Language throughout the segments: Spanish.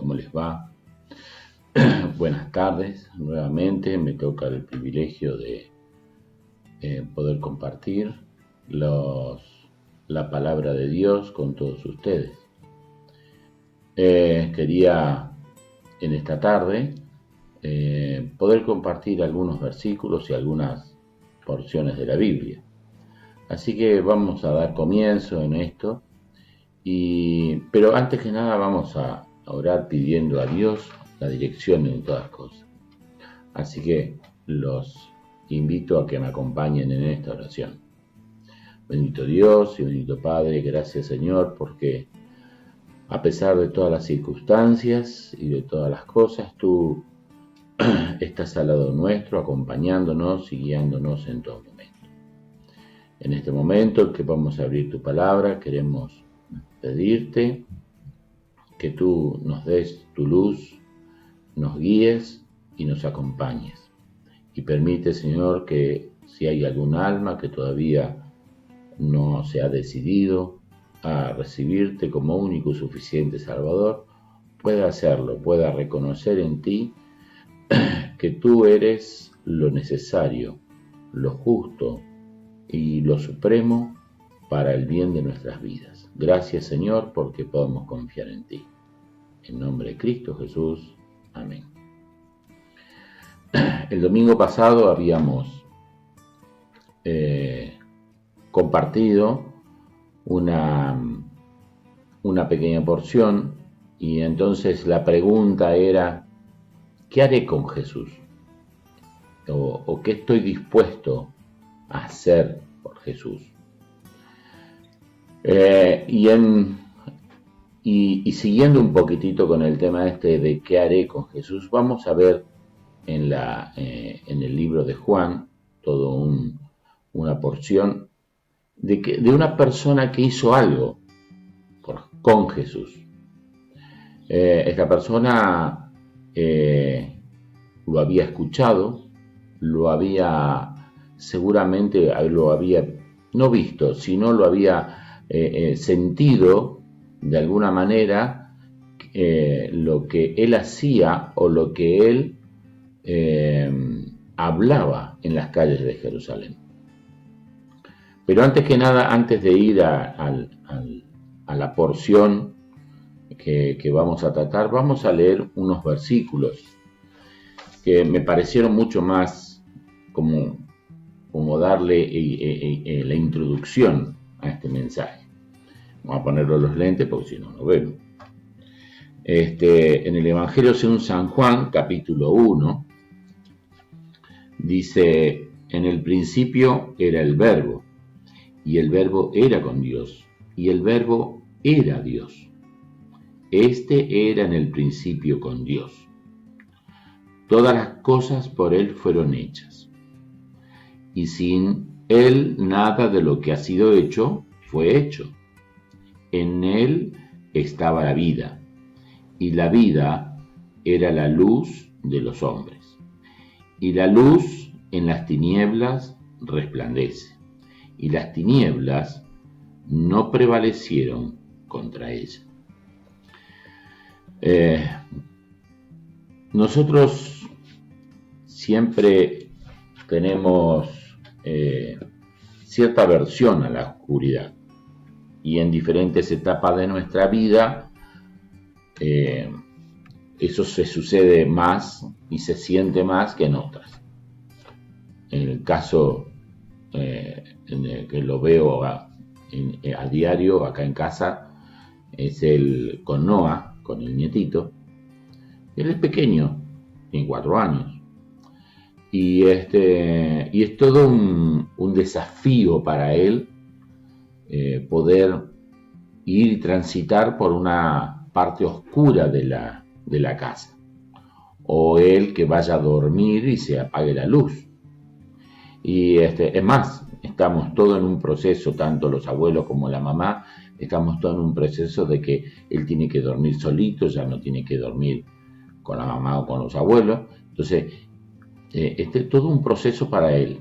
¿Cómo les va? Buenas tardes. Nuevamente me toca el privilegio de poder compartir la palabra de Dios con todos ustedes. Quería en esta tarde poder compartir algunos versículos y algunas porciones de la Biblia. Así que vamos a dar comienzo en esto, pero antes que nada vamos a orar pidiendo a Dios la dirección en todas cosas. Así que los invito a que me acompañen en esta oración. Bendito Dios y bendito Padre, gracias Señor, porque a pesar de todas las circunstancias y de todas las cosas, tú estás al lado nuestro, acompañándonos y guiándonos en todo momento. En este momento que vamos a abrir tu palabra, queremos pedirte que tú nos des tu luz, nos guíes y nos acompañes. Y permite, Señor, que si hay algún alma que todavía no se ha decidido a recibirte como único y suficiente Salvador, pueda hacerlo, pueda reconocer en ti que tú eres lo necesario, lo justo y lo supremo para el bien de nuestras vidas. Gracias, Señor, porque podemos confiar en ti. En nombre de Cristo Jesús. Amén. El domingo pasado habíamos compartido una pequeña porción y entonces la pregunta era, ¿qué haré con Jesús? ¿O qué estoy dispuesto a hacer por Jesús? Y siguiendo un poquitito con el tema de qué haré con Jesús, vamos a ver en el libro de Juan una porción de una persona que hizo algo con Jesús. Esta persona lo había escuchado, seguramente lo había no visto, sino lo había sentido de alguna manera lo que él hacía o lo que él hablaba en las calles de Jerusalén. Pero antes que nada, antes de ir a la porción que vamos a tratar, vamos a leer unos versículos que me parecieron mucho más como darle la introducción a este mensaje. Vamos a ponerlo los lentes porque si no, no vemos. En el Evangelio según San Juan, capítulo 1, dice, en el principio era el Verbo, y el Verbo era con Dios, y el Verbo era Dios. Este era en el principio con Dios. Todas las cosas por Él fueron hechas, y sin Él nada de lo que ha sido hecho fue hecho. En Él estaba la vida, y la vida era la luz de los hombres. Y la luz en las tinieblas resplandece, y las tinieblas no prevalecieron contra ella. Nosotros siempre tenemos cierta aversión a la oscuridad. Y en diferentes etapas de nuestra vida, eso se sucede más y se siente más que en otras. En el caso en el que lo veo a diario acá en casa, es con Noah, con el nietito. Él es pequeño, tiene 4 años. Y es todo un desafío para él poder ir y transitar por una parte oscura de la casa, o él que vaya a dormir y se apague la luz. Y es más, estamos todos en un proceso, tanto los abuelos como la mamá, estamos todos en un proceso de que él tiene que dormir solito, ya no tiene que dormir con la mamá o con los abuelos. Entonces, todo un proceso para él.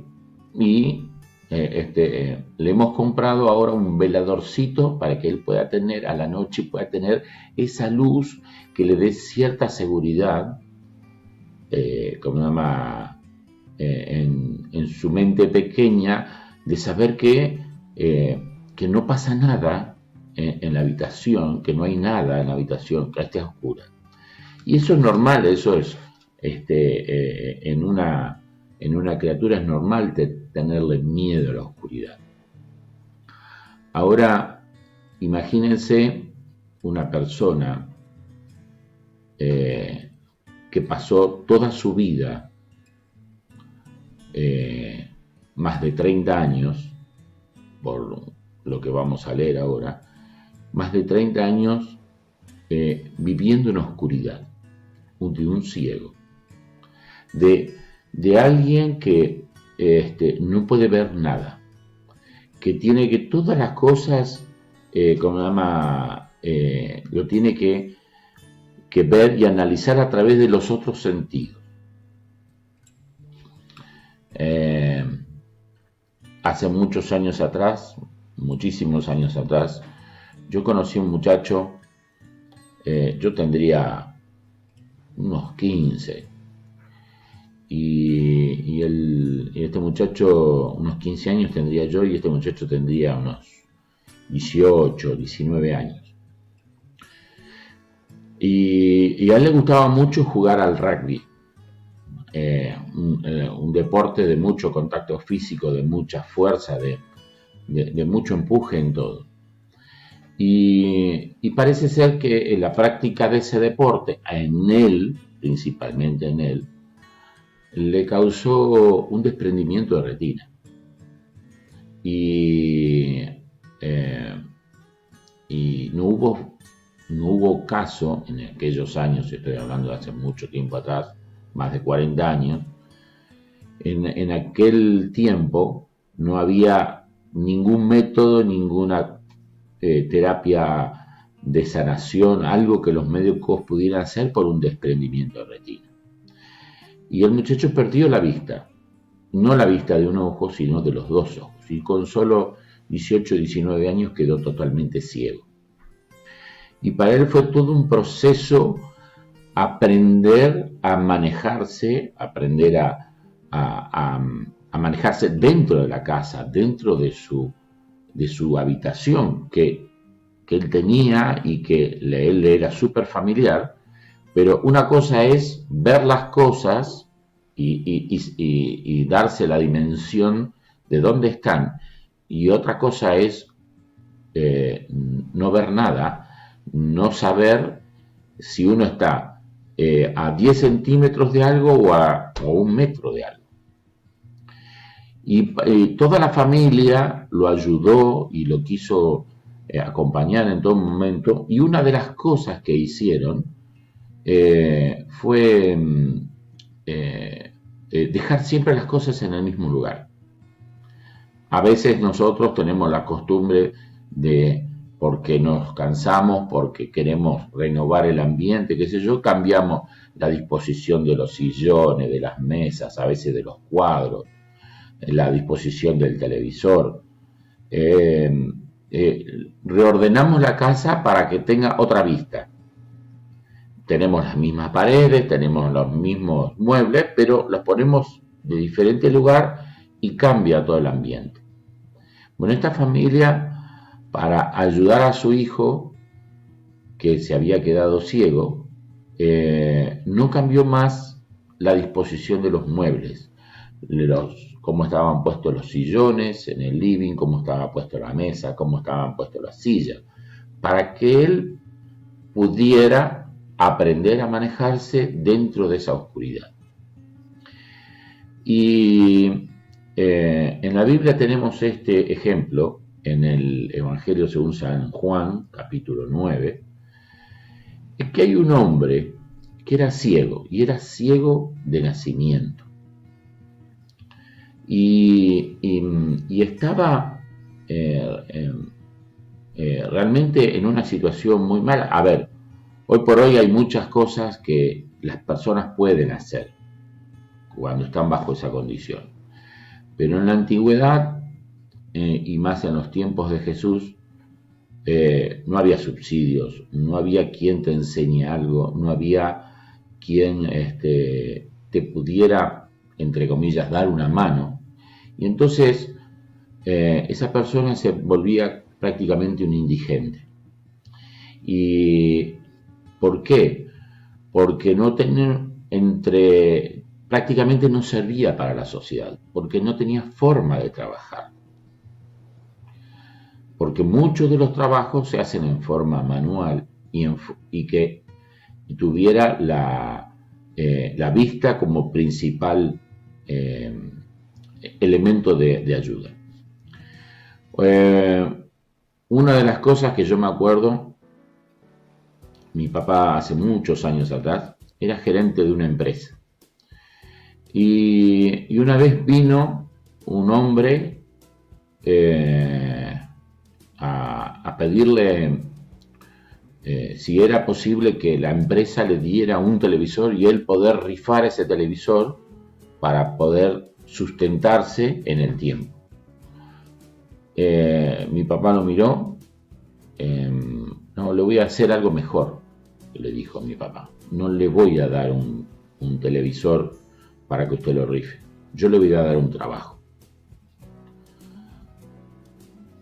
Y le hemos comprado ahora un veladorcito para que él pueda tener a la noche, pueda tener esa luz que le dé cierta seguridad, como se llama, en su mente pequeña, de saber que no pasa nada en la habitación, que no hay nada en la habitación, que esté oscura. Y eso es normal, eso es, en una criatura es normal tenerle miedo a la oscuridad. Ahora, imagínense una persona que pasó toda su vida, más de 30 años, por lo que vamos a leer ahora, más de 30 años viviendo en oscuridad, de un ciego, de alguien que no puede ver nada, que tiene que todas las cosas, como se llama, lo tiene que ver y analizar a través de los otros sentidos. Hace muchos años atrás, muchísimos años atrás, yo conocí a un muchacho, yo tendría unos 15, y este muchacho, unos 15 años tendría yo, y este muchacho tendría unos 18, 19 años. Y a él le gustaba mucho jugar al rugby, un deporte de mucho contacto físico, de mucha fuerza, de mucho empuje en todo. Y parece ser que en la práctica de ese deporte, en él, principalmente en él, le causó un desprendimiento de retina. Y no hubo caso en aquellos años, estoy hablando de hace mucho tiempo atrás, más de 40 años, en aquel tiempo no había ningún método, ninguna terapia de sanación, algo que los médicos pudieran hacer por un desprendimiento de retina. Y el muchacho perdió la vista, no la vista de un ojo, sino de los dos ojos, y con solo 18 o 19 años quedó totalmente ciego. Y para él fue todo un proceso aprender a manejarse, aprender a manejarse dentro de la casa, dentro de su habitación que él tenía y que él era súper familiar, pero una cosa es ver las cosas y darse la dimensión de dónde están, y otra cosa es no ver nada, no saber si uno está a 10 centímetros de algo o a 1 metro de algo. Y toda la familia lo ayudó y lo quiso acompañar en todo momento, y una de las cosas que hicieron fue dejar siempre las cosas en el mismo lugar. A veces nosotros tenemos la costumbre de, porque nos cansamos, porque queremos renovar el ambiente, qué sé yo, cambiamos la disposición de los sillones, de las mesas, a veces de los cuadros, la disposición del televisor. Reordenamos la casa para que tenga otra vista. Tenemos las mismas paredes, tenemos los mismos muebles, pero los ponemos de diferente lugar y cambia todo el ambiente. Bueno, esta familia, para ayudar a su hijo, que se había quedado ciego, no cambió más la disposición de los muebles, cómo estaban puestos los sillones en el living, cómo estaba puesta la mesa, cómo estaban puestas las sillas, para que él pudiera aprender a manejarse dentro de esa oscuridad. Y en la Biblia tenemos este ejemplo en el Evangelio según San Juan, capítulo 9, es que hay un hombre que era ciego, y era ciego de nacimiento. Y estaba realmente en una situación muy mala. A ver, hoy por hoy hay muchas cosas que las personas pueden hacer cuando están bajo esa condición. Pero en la antigüedad y más en los tiempos de Jesús, no había subsidios, no había quien te enseñe algo, no había quien te pudiera, entre comillas, dar una mano. Y entonces esa persona se volvía prácticamente un indigente. ¿Y por qué? Porque no tenía prácticamente no servía para la sociedad, porque no tenía forma de trabajar. Porque muchos de los trabajos se hacen en forma manual y que tuviera la vista como principal elemento de ayuda. Una de las cosas que yo me acuerdo, mi papá hace muchos años atrás era gerente de una empresa. Y una vez vino un hombre a pedirle si era posible que la empresa le diera un televisor y él poder rifar ese televisor para poder sustentarse en el tiempo. Mi papá lo miró, no, le voy a hacer algo mejor, le dijo mi papá. No le voy a dar un televisor para que usted lo rife, yo le voy a dar un trabajo.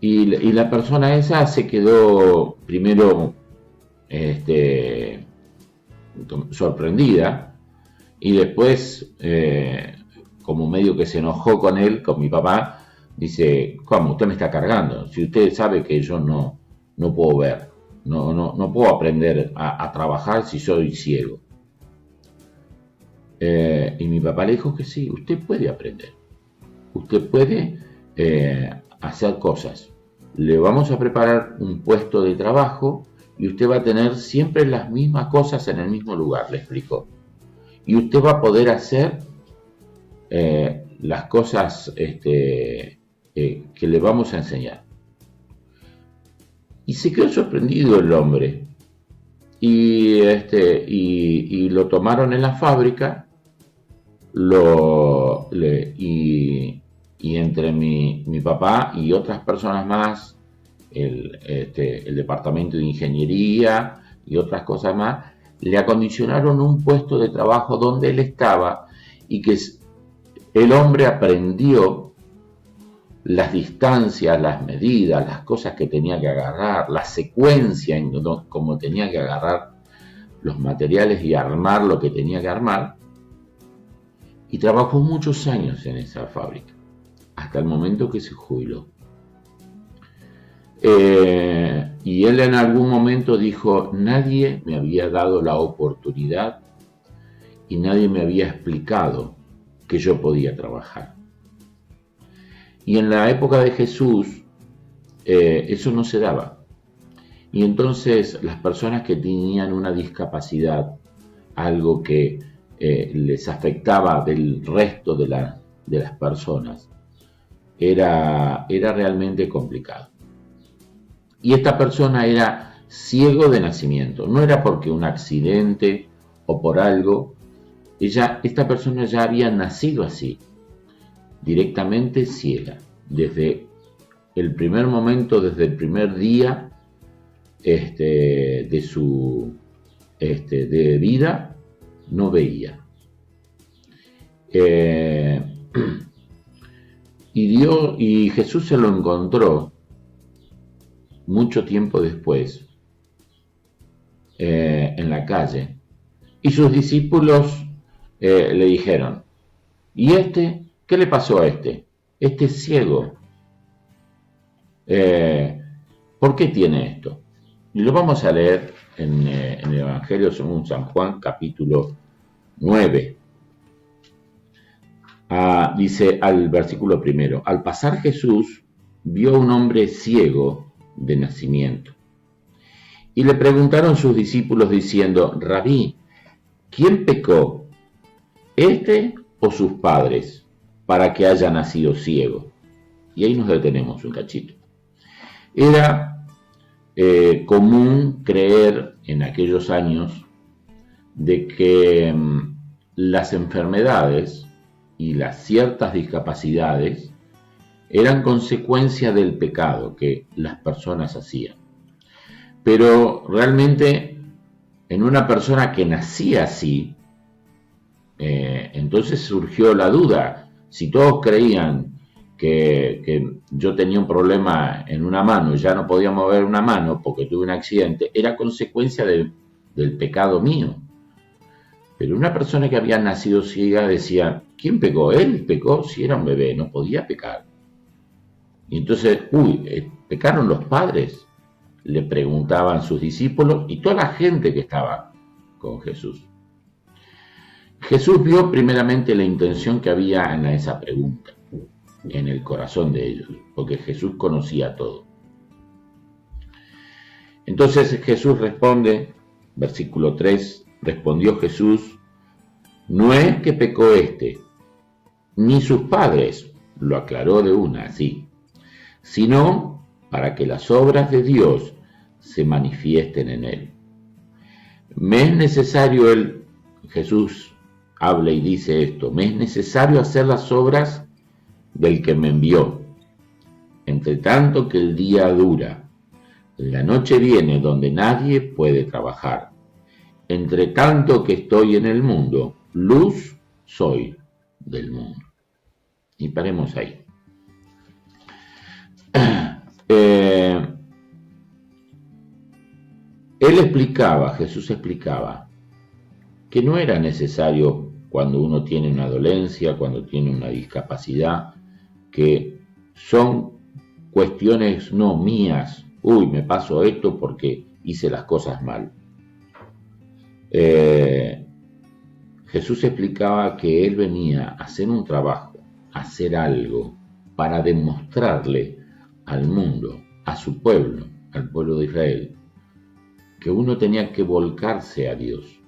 Y la persona esa se quedó primero sorprendida, y después como medio que se enojó con él, con mi papá, dice: ¿cómo? Usted me está cargando, si usted sabe que yo no puedo ver, no puedo aprender a trabajar si soy ciego. Y mi papá le dijo que sí, usted puede aprender, usted puede hacer cosas, le vamos a preparar un puesto de trabajo y usted va a tener siempre las mismas cosas en el mismo lugar, le explicó. Y usted va a poder hacer las cosas que le vamos a enseñar. Y se quedó sorprendido el hombre. Y lo tomaron en la fábrica, y entre mi papá y otras personas más, el departamento de ingeniería y otras cosas más, le acondicionaron un puesto de trabajo donde él estaba, y que el hombre aprendió las distancias, las medidas, las cosas que tenía que agarrar, la secuencia en cómo tenía que agarrar los materiales y armar lo que tenía que armar. Y trabajó muchos años en esa fábrica, hasta el momento que se jubiló. Y él en algún momento dijo: nadie me había dado la oportunidad y nadie me había explicado que yo podía trabajar. Y en la época de Jesús eso no se daba. Y entonces las personas que tenían una discapacidad, algo que les afectaba del resto de las personas, era realmente complicado. Y esta persona era ciego de nacimiento, no era porque un accidente o por algo. Esta persona ya había nacido así, directamente ciega, desde el primer momento, desde el primer día de su de vida, no veía. Y Jesús se lo encontró mucho tiempo después en la calle, y sus discípulos le dijeron: ¿y qué le pasó a este? Este es ciego. ¿Por qué tiene esto? Y lo vamos a leer en el Evangelio según San Juan, capítulo 9. Dice al versículo 1: al pasar Jesús vio a un hombre ciego de nacimiento. Y le preguntaron sus discípulos diciendo: Rabí, ¿quién pecó, este o sus padres, para que haya nacido ciego? Y ahí nos detenemos un cachito. Era común creer en aquellos años de que las enfermedades y las ciertas discapacidades eran consecuencia del pecado que las personas hacían. Pero realmente en una persona que nacía así, entonces surgió la duda. Si todos creían que yo tenía un problema en una mano y ya no podía mover una mano porque tuve un accidente, era consecuencia del pecado mío. Pero una persona que había nacido ciega decía, ¿quién pecó? Él pecó si era un bebé, no podía pecar. Y entonces, ¿pecaron los padres? Le preguntaban sus discípulos y toda la gente que estaba con Jesús. Jesús vio primeramente la intención que había en esa pregunta, en el corazón de ellos, porque Jesús conocía todo. Entonces Jesús responde, versículo 3, respondió Jesús, no es que pecó ni sus padres, lo aclaró de una así, sino para que las obras de Dios se manifiesten en él. Me es necesario, Jesús habla y dice esto, me es necesario hacer las obras del que me envió. Entre tanto que el día dura, la noche viene donde nadie puede trabajar. Entre tanto que estoy en el mundo, luz soy del mundo. Y paremos ahí. Jesús explicaba, que no era necesario cuando uno tiene una dolencia, cuando tiene una discapacidad, que son cuestiones no mías, me pasó esto porque hice las cosas mal. Jesús explicaba que él venía a hacer un trabajo, a hacer algo, para demostrarle al mundo, a su pueblo, al pueblo de Israel, que uno tenía que volcarse a Dios.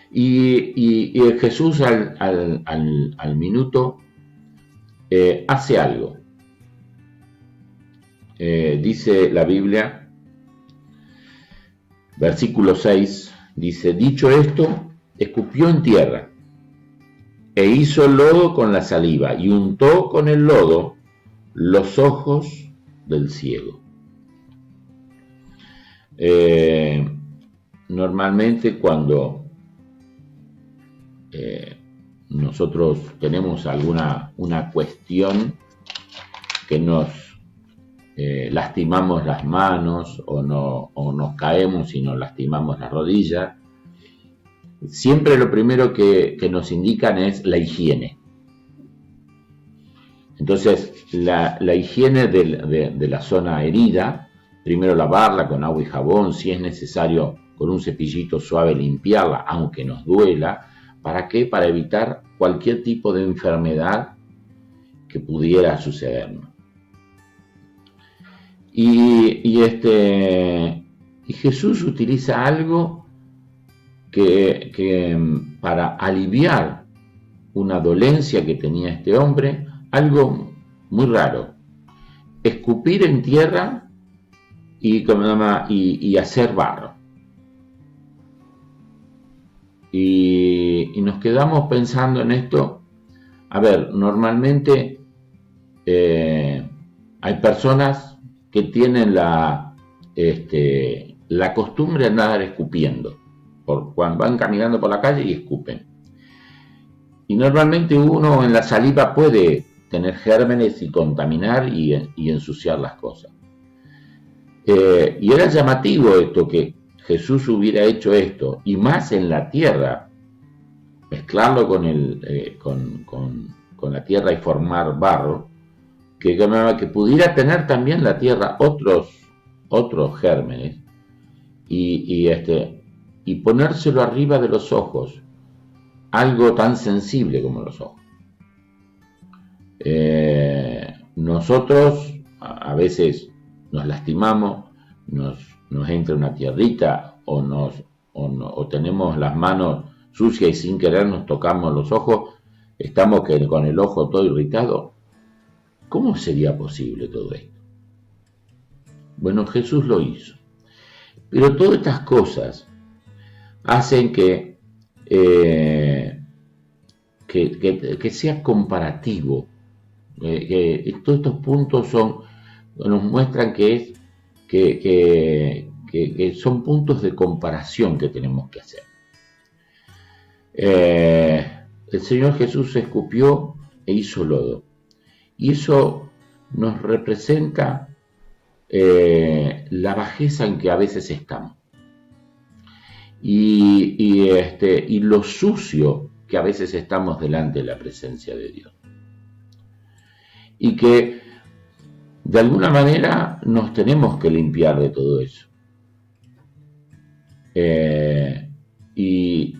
Y Jesús al minuto hace algo. Dice la Biblia, versículo 6, dice, dicho esto, escupió en tierra e hizo lodo con la saliva y untó con el lodo los ojos del ciego. Normalmente cuando nosotros tenemos una cuestión que nos lastimamos las manos o nos caemos y nos lastimamos las rodillas, siempre lo primero que nos indican es la higiene. Entonces la higiene de la zona herida, primero lavarla con agua y jabón, si es necesario con un cepillito suave limpiarla, aunque nos duela. ¿Para qué? Para evitar cualquier tipo de enfermedad que pudiera sucedernos. Y Jesús utiliza algo que para aliviar una dolencia que tenía este hombre, algo muy raro, escupir en tierra y hacer barro. Y nos quedamos pensando en esto. A ver, normalmente hay personas que tienen la costumbre de andar escupiendo, cuando van caminando por la calle y escupen. Y normalmente uno en la saliva puede tener gérmenes y contaminar y ensuciar las cosas. Y era llamativo esto, que Jesús hubiera hecho esto, y más en la tierra, mezclarlo con la tierra y formar barro, que pudiera tener también la tierra otros gérmenes, y ponérselo arriba de los ojos, algo tan sensible como los ojos. Nosotros a veces nos lastimamos, nos entra una tierrita o tenemos las manos sucias y sin querer nos tocamos los ojos, estamos con el ojo todo irritado. ¿Cómo sería posible todo esto? Bueno, Jesús lo hizo. Pero todas estas cosas hacen que sea comparativo Todos estos puntos nos muestran que son puntos de comparación que tenemos que hacer. El Señor Jesús se escupió e hizo lodo. Y eso nos representa la bajeza en que a veces estamos. Y lo sucio que a veces estamos delante de la presencia de Dios. Y que de alguna manera nos tenemos que limpiar de todo eso. Y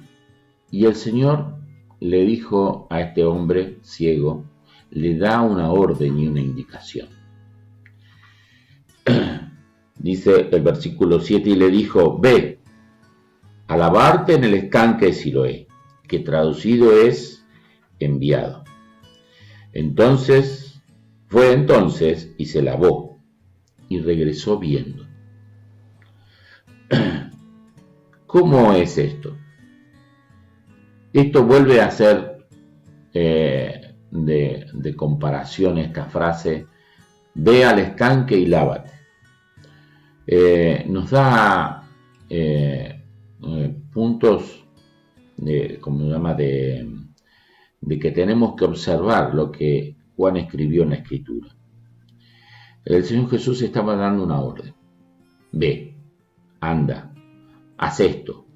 el Señor le dijo a este hombre ciego, le da una orden y una indicación. Dice el versículo 7, y le dijo, ve a lavarte en el estanque de Siloé, que traducido es enviado. Fue entonces y se lavó y regresó viendo. ¿Cómo es esto? Esto vuelve a ser de comparación esta frase, ve al estanque y lávate. Nos da puntos como se llama, de que tenemos que observar lo que Juan escribió en la Escritura. El Señor Jesús estaba dando una orden. Ve, anda, haz esto.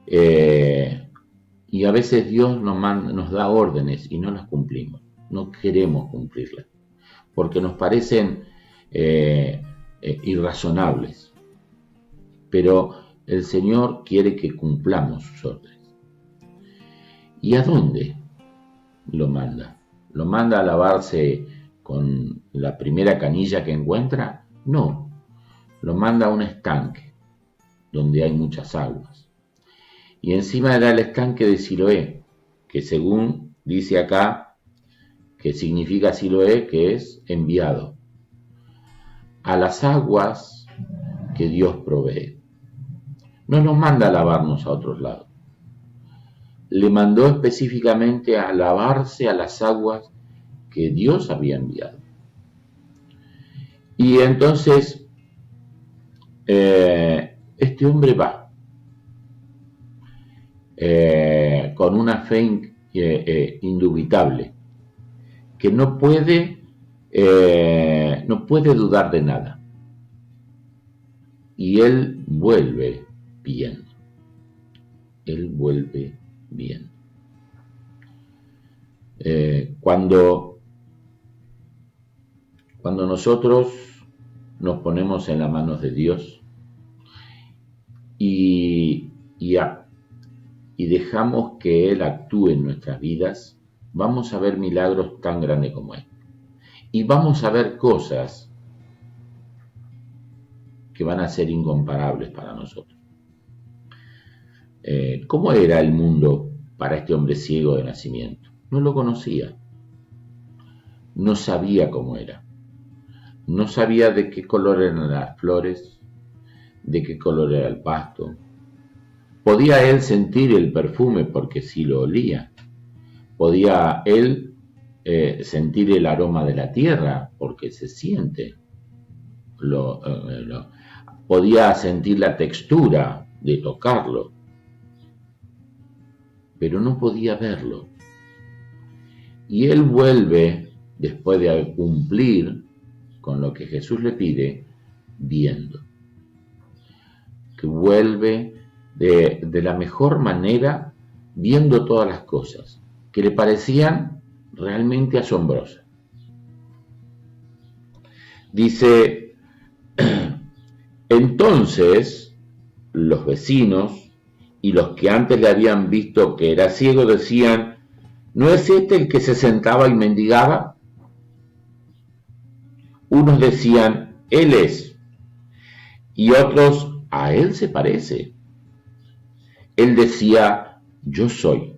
Y a veces Dios nos da órdenes y no las cumplimos. No queremos cumplirlas. Porque nos parecen irrazonables. Pero el Señor quiere que cumplamos sus órdenes. ¿Y a dónde lo manda? ¿Lo manda a lavarse con la primera canilla que encuentra? No, lo manda a un estanque donde hay muchas aguas. Y encima era el estanque de Siloé, que según dice acá, que significa Siloé, que es enviado. A las aguas que Dios provee. No nos manda a lavarnos a otros lados. Le mandó específicamente a lavarse a las aguas que Dios había enviado. Y entonces este hombre va con una fe indubitable, que no puede dudar de nada. Y él vuelve bien. Él vuelve bien. Cuando nosotros nos ponemos en las manos de Dios y dejamos que Él actúe en nuestras vidas, vamos a ver milagros tan grandes como este. Y vamos a ver cosas que van a ser incomparables para nosotros. ¿Cómo era el mundo para este hombre ciego de nacimiento? No lo conocía. No sabía cómo era. No sabía de qué color eran las flores, de qué color era el pasto. Podía él sentir el perfume porque sí lo olía. Podía él sentir el aroma de la tierra porque se siente. Podía sentir la textura de tocarlo, pero no podía verlo. Y él vuelve, después de cumplir con lo que Jesús le pide, viendo. Que vuelve de la mejor manera, viendo todas las cosas, que le parecían realmente asombrosas. Dice, entonces los vecinos y los que antes le habían visto que era ciego decían, ¿no es este el que se sentaba y mendigaba? Unos decían, él es, y otros, a él se parece. Él decía, yo soy.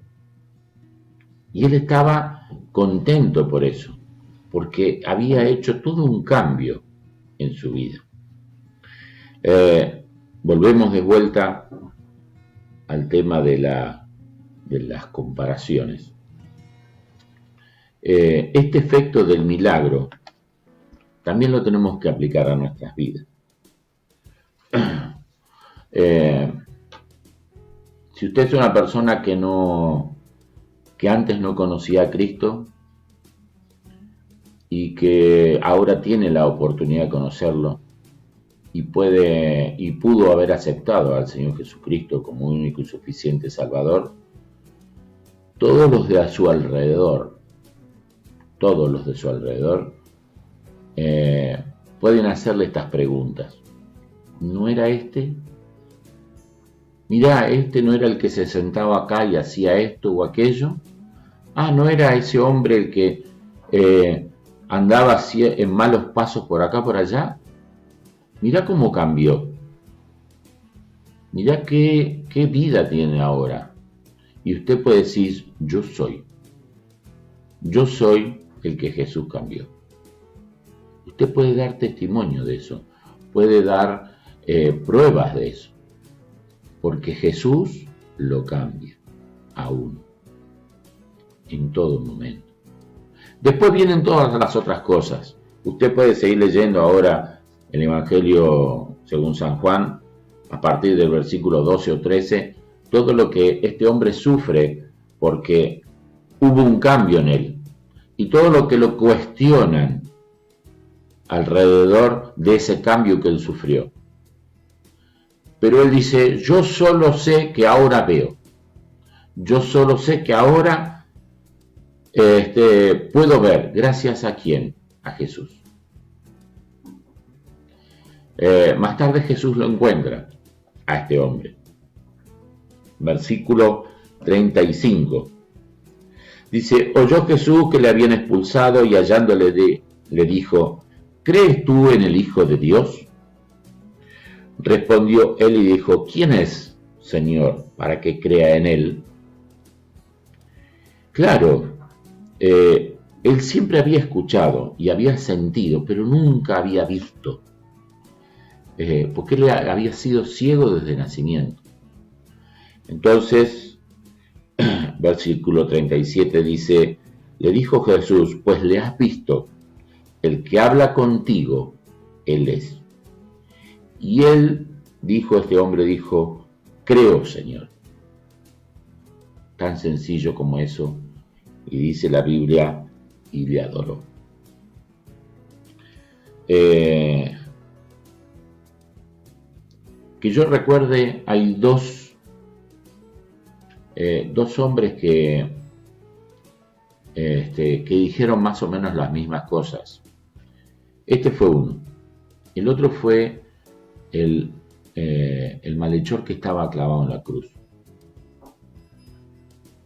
Y él estaba contento por eso, porque había hecho todo un cambio en su vida. Volvemos de vuelta al tema de las comparaciones. Este efecto del milagro también lo tenemos que aplicar a nuestras vidas. Eh, si usted es una persona que antes no conocía a Cristo y que ahora tiene la oportunidad de conocerlo y pudo haber aceptado al Señor Jesucristo como único y suficiente Salvador, todos los de su alrededor, pueden hacerle estas preguntas. ¿No era este? Mirá, este no era el que se sentaba acá y hacía esto o aquello. Ah, ¿no era ese hombre el que andaba en malos pasos por acá, por allá? Mirá cómo cambió. Mirá qué vida tiene ahora. Y usted puede decir, yo soy el que Jesús cambió. Usted puede dar testimonio de eso, puede dar pruebas de eso, porque Jesús lo cambia a uno, en todo momento. Después vienen todas las otras cosas. Usted puede seguir leyendo ahora el Evangelio según San Juan, a partir del versículo 12 o 13, todo lo que este hombre sufre porque hubo un cambio en él, y todo lo que lo cuestionan alrededor de ese cambio que él sufrió. Pero él dice, yo solo sé que ahora veo, yo solo sé que ahora puedo ver, gracias a quién, a Jesús. Más tarde Jesús lo encuentra a este hombre. Versículo 35. Dice, oyó Jesús que le habían expulsado y hallándole le dijo, ¿crees tú en el Hijo de Dios? Respondió él y dijo, ¿quién es, Señor, para que crea en él? Claro, él siempre había escuchado y había sentido, pero nunca había visto, porque él había sido ciego desde nacimiento. Entonces, versículo 37 dice, le dijo Jesús, pues le has visto, el que habla contigo, él es. Y él dijo, este hombre dijo, creo, Señor. Tan sencillo como eso, y dice la Biblia, y le adoró. Que yo recuerde, hay dos hombres que dijeron más o menos las mismas cosas. Este fue uno. El otro fue el malhechor que estaba clavado en la cruz.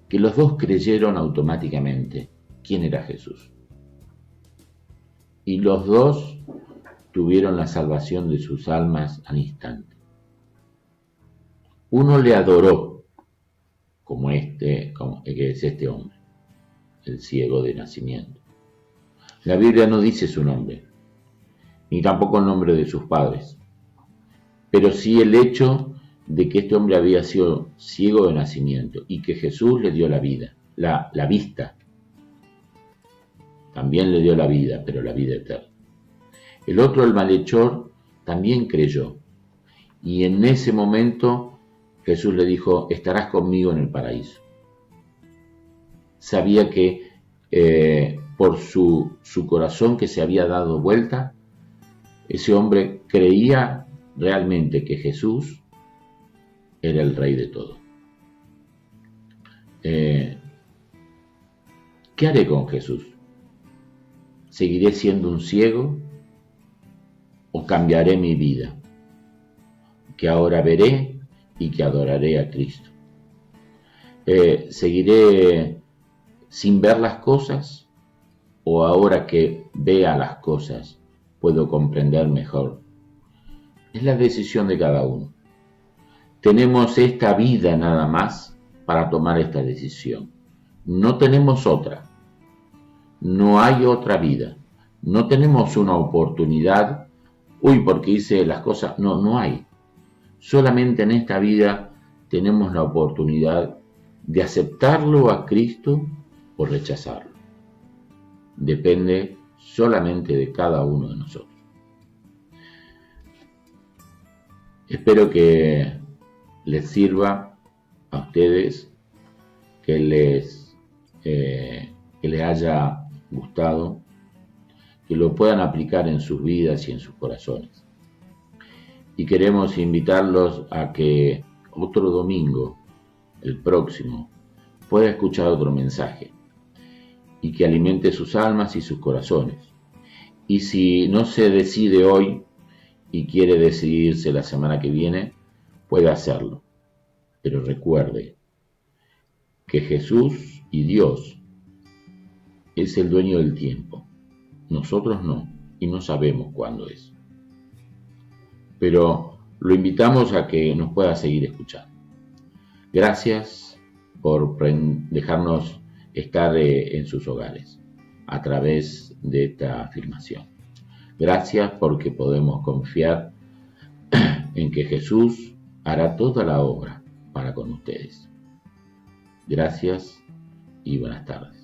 Que los dos creyeron automáticamente quién era Jesús. Y los dos tuvieron la salvación de sus almas al instante. Uno le adoró, como que es este hombre, el ciego de nacimiento. La Biblia no dice su nombre, ni tampoco el nombre de sus padres, pero sí el hecho de que este hombre había sido ciego de nacimiento y que Jesús le dio la vida, la vista. También le dio la vida, pero la vida eterna. El otro, el malhechor, también creyó, y en ese momento Jesús le dijo, estarás conmigo en el paraíso. Sabía que por su corazón que se había dado vuelta, ese hombre creía realmente que Jesús era el Rey de todo. ¿Qué haré con Jesús? ¿Seguiré siendo un ciego o cambiaré mi vida? Que ahora veré y que adoraré a Cristo. ¿Seguiré sin ver las cosas o ahora que vea las cosas puedo comprender mejor? Es la decisión de cada uno. Tenemos esta vida nada más para tomar esta decisión. No tenemos otra. No hay otra vida. No tenemos una oportunidad. Porque hice las cosas. No hay. Solamente en esta vida tenemos la oportunidad de aceptarlo a Cristo o rechazarlo. depende solamente de cada uno de nosotros. Espero que les sirva a ustedes, que les haya gustado, que lo puedan aplicar en sus vidas y en sus corazones. Y queremos invitarlos a que otro domingo, el próximo, pueda escuchar otro mensaje y que alimente sus almas y sus corazones. Y si no se decide hoy y quiere decidirse la semana que viene, puede hacerlo. Pero recuerde que Jesús y Dios es el dueño del tiempo. Nosotros no, y no sabemos cuándo es. Pero lo invitamos a que nos pueda seguir escuchando. Gracias por dejarnos estar en sus hogares a través de esta afirmación. Gracias porque podemos confiar en que Jesús hará toda la obra para con ustedes. Gracias y buenas tardes.